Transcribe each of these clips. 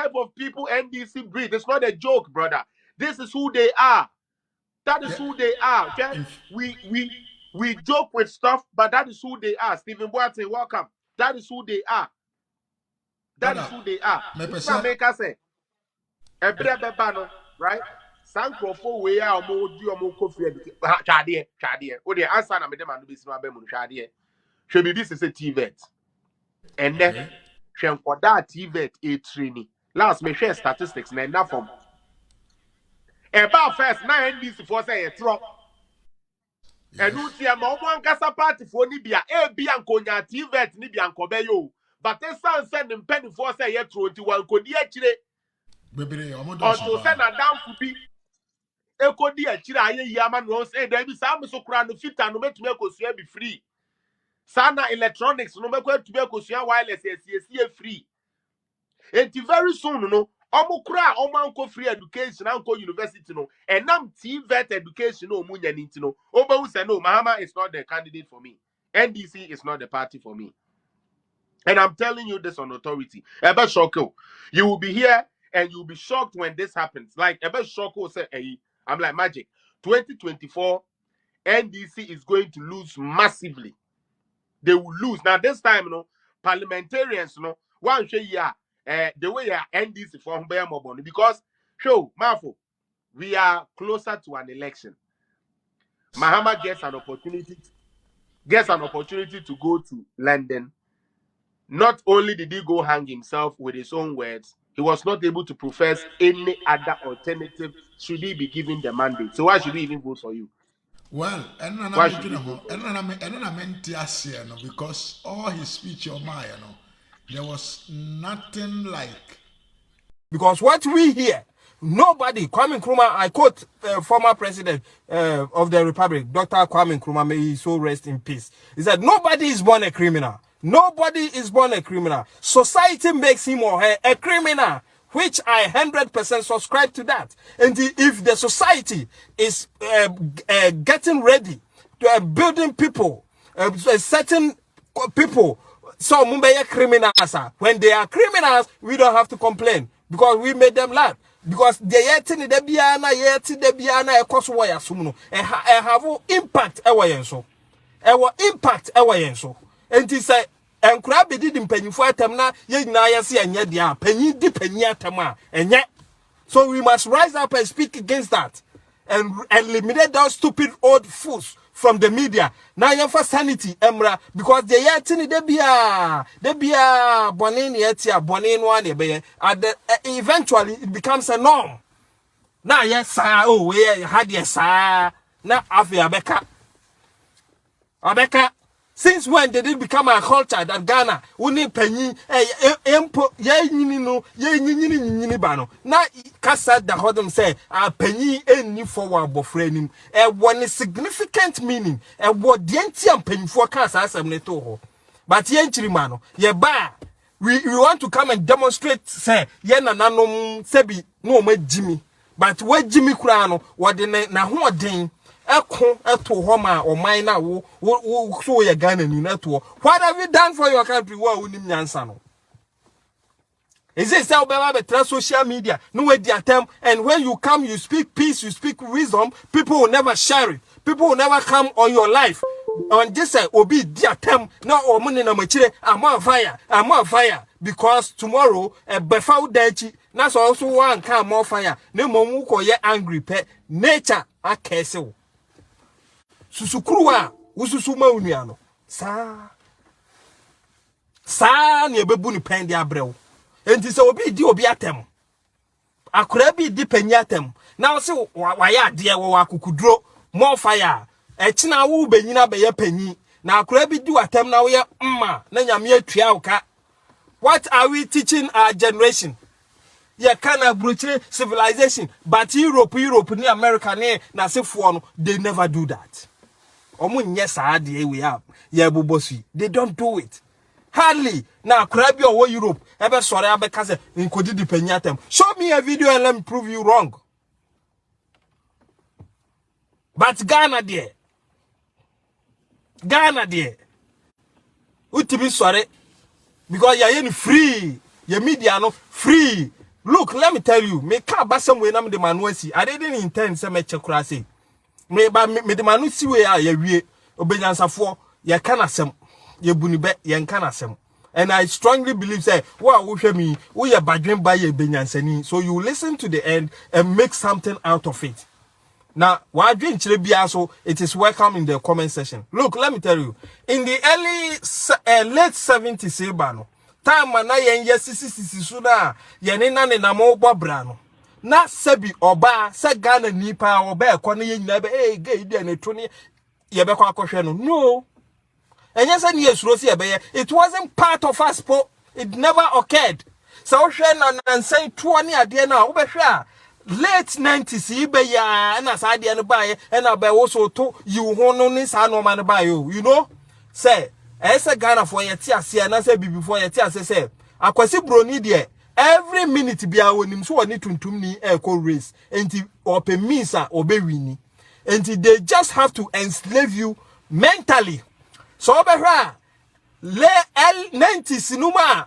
type of people NDC breed. It's not a joke, brother. This is who they are. That is who they are. Okay? We joke with stuff, but that is who they are. Stephen Boateng, welcome. That is who they are. That is who they are. Make us say, right? Sankrofo we are more coffee. Chadie. Oh, the answer na me dem anu be sino abemu chadie. She be this is a TVET. And then for that TVET a training. Last me share statistics na enough from. About first 9 NDC for say a truck. And you see a one casa party for Nibia, a bianconia TVET Nibian Cobeyo. But the son send him penny for say a 21 could actually. Also send a down to be. Ekodi achira aye yaman no say there be some so kra no fit and no make osua be free. Sana electronics no make to be osua wireless e free. And very soon no omo kra omanko free education anko university no and nam TVET education no munya nti no oba say no Mahama is not the candidate for me. NDC is not the party for me. And I'm telling you this on authority. Ebe Shoko, you will be here and you'll be shocked when this happens. Like Ebe Shoko say, hey, I'm like magic. 2024, NDC is going to lose massively. They will lose. Now, this time, you know, parliamentarians, you know, one say, yeah, the way NDC for Moboni, because, show, Mafo, we are closer to an election. Mahama gets an opportunity to go to London. Not only did he go hang himself with his own words, he was not able to profess any other alternative should he be given the mandate. So why should we even vote for you? Well, because all his speech there was nothing like. Because what we hear, nobody, Kwame Nkrumah, I quote former president of the Republic, Dr. Kwame Nkrumah, may he so rest in peace. He said, nobody is born a criminal. Nobody is born a criminal. Society makes him or her a criminal, which I 100% subscribe to that. And if the society is getting ready to building people, certain people, so Mumbai criminals, when they are criminals, we don't have to complain because we made them laugh. Because the yeti de biana e koso ya sumno e have impact ewayenso. Impact ewayenso. And he said, and crab did in penny for temna, ye na yasi and yet ya penny di penny atama, and yet. So we must rise up and speak against that and eliminate those stupid old fools from the media. Now you for sanity, Emra, because the yetini de bia bonin yetia bonin one be eventually it becomes a norm. Now yes, sir, oh we had yes, sir. Now after Abeka. Since when did it become a culture that Ghana uni penny empo ye bano na kasa da hodum say a penny any forward bofrenim one significant meaning what the entiam penny for kasa asem to ho but ye nchirimano ye ba we want to come and demonstrate say ye na nanom sebi no ma Jimmy but we Jimmy kura no what na ho den eto homa or minor wo so ye Ghana ni neto. What have you done for your country? What unim nyansa no? Is it say be social media? No way the attempt, and when you come, you speak peace, you speak wisdom. People will never share it. People will never come on your life. On this side, obi the attempt now or money na machire. I'm on fire because tomorrow a befa udechi. That's also one come more fire. No momu ko ye angry pe nature a kese. Susukruwa ususuma uniano sa ni ebebu ni pendi abreu enti se obi atem akura bi di penyi atem na se waya de wo akukudro more fire echina wo benyina beye penyi na akura bi di atem na wo ye mma na nyame atua uka. What are we teaching our generation? Yeah, kind of brutal civilization, but Europe ni America na sefo no they never do that. We have they don't do it. Hardly now crab your Europe. Ever sorry because in could depend. Show me a video and let me prove you wrong. But Ghana there. Utimi sorry. Because you're free. Your media no free. Look, let me tell you, me ka ba some way na me de manuasi. I didn't intend say me chekura say. Me de manusi we a ye wie obenyansafo ye kana asem. Ye bunibe ye kana asem. And I strongly believe say, wow, me, we are badging by ye benyansani. So you listen to the end and make something out of it. Now, why drink so it is welcome in the comment section. Look, let me tell you, in the late 70s, time na yen sisi suna yenina ne na mo brano. Na sebi oba se Ghana nipa oba ko na yen na be gay dia na to ne ye be kwa kwhwe no. No. And yes, and yes, Rosie, it wasn't part of us, it never occurred. So, and say 20 a day now, late 90s, and as I didn't buy, and I buy also to you, honor, son, no man buy you know, say, as a Ghana for your tears, and I say before your tears, say, I can see Brony dear. Every minute be our name, so I need to me echo race, and or pay misa or be winning. And they just have to enslave you mentally. So obehra le L90 sinuma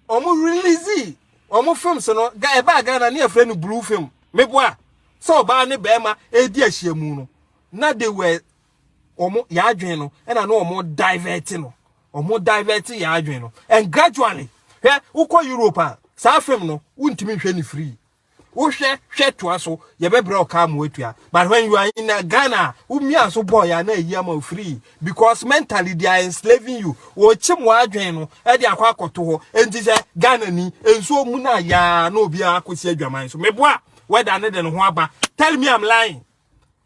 omo release omo film so no ga eba Ghana na afre no blue film meboa so ba ne bema edi ahyiamu no na they were omo ya adwen no na no omo divert ya adwen no and gradually he uko Europe sa film no untimi hwe ni free wo hwe to aso ye bebre oka mo atua but when you are in Ghana umi aso boy ya na yama free because mentally they are enslaving you wo chim adwen no e de akwa akoto ho enti se Ghana ni enso mu na ya na obi akosi adwaman so meboa whether ne de no ho aba tell me I'm lying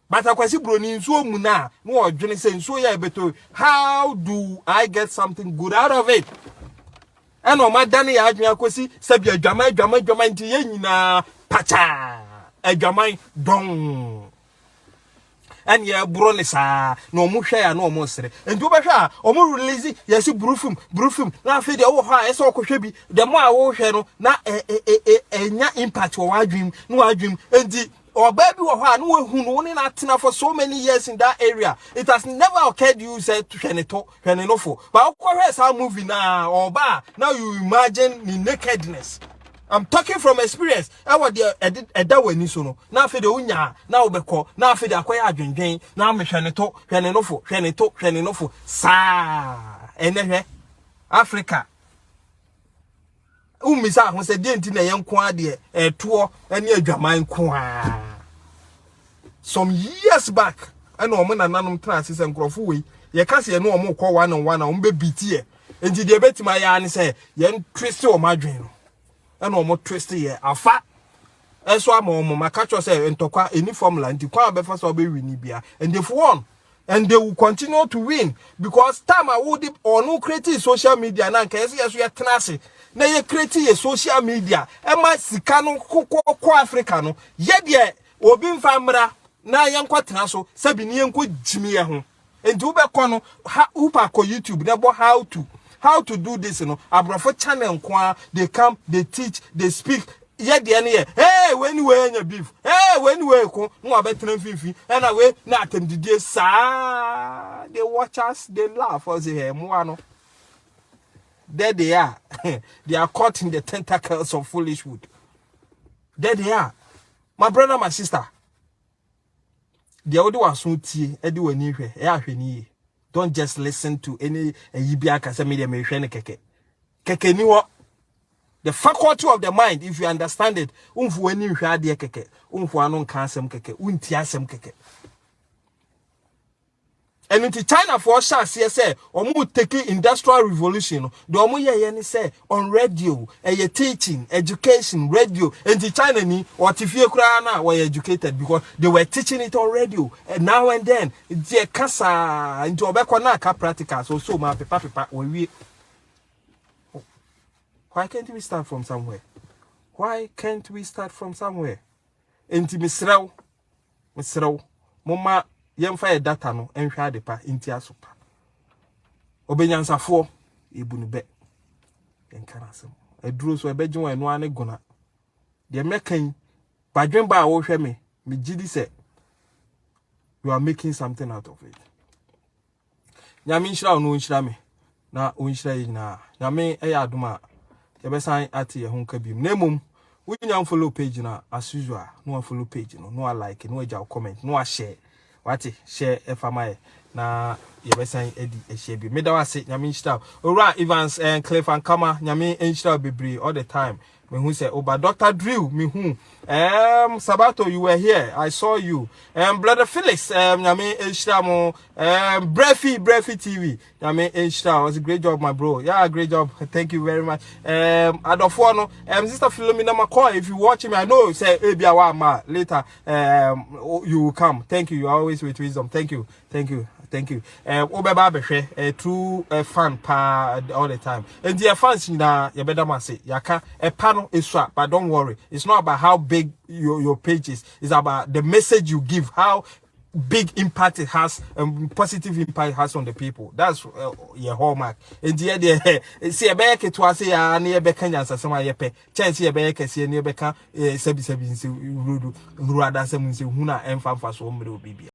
but akwasi broni enso mu na no odwene se enso ya beto how do I get something good out of it. And no madani ya adwene akosi sabi adwaman nti ye nyina pacha adwaman don and ye bronisa no mu hwe ya no mo sere enti obehwa o mo release yes brufum na fe de wo ha eso okohwe bi de mo a wo hwe no na enya impact wo wadwim enti oba bi wo ha no ehunu woni na tena for so many years in that area. It has never occurred you said to hwene no for but okwohwe sa movie na oba now you imagine the nakedness. I'm talking from experience. I was there Edda weni so no. Na fe de unya na obekọ na fe de akoya adwendwen na me hwene no fo sa enehwe Africa umisa ho se de nti na yenko ade eto ene adwaman ko a some years back and omo na nanom trans se nkrofo we ye ka se no omo kọ 1-on-1 na ombe bitie enti de betima ya ne se yen twist o madwen no and omo twist ye afa eso amomo makacho say entokwa any formula nti kwa be fa so be win bia and they've won and they will continue to win because time I would or no create social media na nka yes we tenase na ye create ye social media e ma sika no ko Africa no ye de obi mfa mra na ye nkwa tena so sabi ni ye nkwa jimi ye ho enti ube kono upa ko YouTube na bo how to do this, you know. Abrafo channel kwa, they come, they teach, they speak. Yet the end, hey, when you wear your beef, hey, when you wear no better fifi, and away, nothing did they sa they watch us, they laugh as they hear Moano. There they are. They are caught in the tentacles of foolishhood. There they are. My brother, my sister. The other was so tea, Edu and Nihe, don't just listen to any Yibia Casamedia Meshane Keke. Keke ni what? The faculty of the mind, if you understand it, when you had the keke, anon cansem keke, untiasem keke. And into China for us, say, or more taking industrial revolution, the Omuya say on radio, a teaching, education, radio, and the China ni, or Tifio Krana were educated because they were teaching it on radio, and now and then, it's a casa into a baconaka practical, so my papa will we. Why can't we start from somewhere? Why can't we start from somewhere? Enti misrao, mama yemfa data no enhwa de pa enti asopa. Obenyansafo ebunube. Enkanasem. Eduro so ebegye wan no ane gona. De mekan badwen ba wo hwe me gidi se you are making something out of it. Nyame nhyira no nhyira me na onhyira yi na. Nyame eya adoma Yabesan ati ye honka bim. Nemum We don't follow page now as usual. No follow page, no like, no comment, no share. What share FMI na yebesan edi ehyebi. Me da wase nyame nshita. Ora Evans and Cliff and Kama nyame nshita bebre all the time. Me who say Oba Dr. Drill me who Sabato you were here. I saw you. Brother Felix nyame nshita mo Brefi TV. Nyame nshita was a great job my bro. Yeah, great job. Thank you very much. Adofo no Sister Philomena McCoy, if you watch me I know say ebia wa ma later you will come. Thank you. You are always with wisdom. Thank you. Obeba behwe true fan pa all the time. And the fans na you better man say yaka a panel is swap, but don't worry. It's not about how big your page is. It's about the message you give, how big impact it has, positive impact it has on the people. That's your hallmark. And the see a back it was a near Beckham some yepe chance a back see near Beckham 77 rudu rather some huna and fan for so many baby.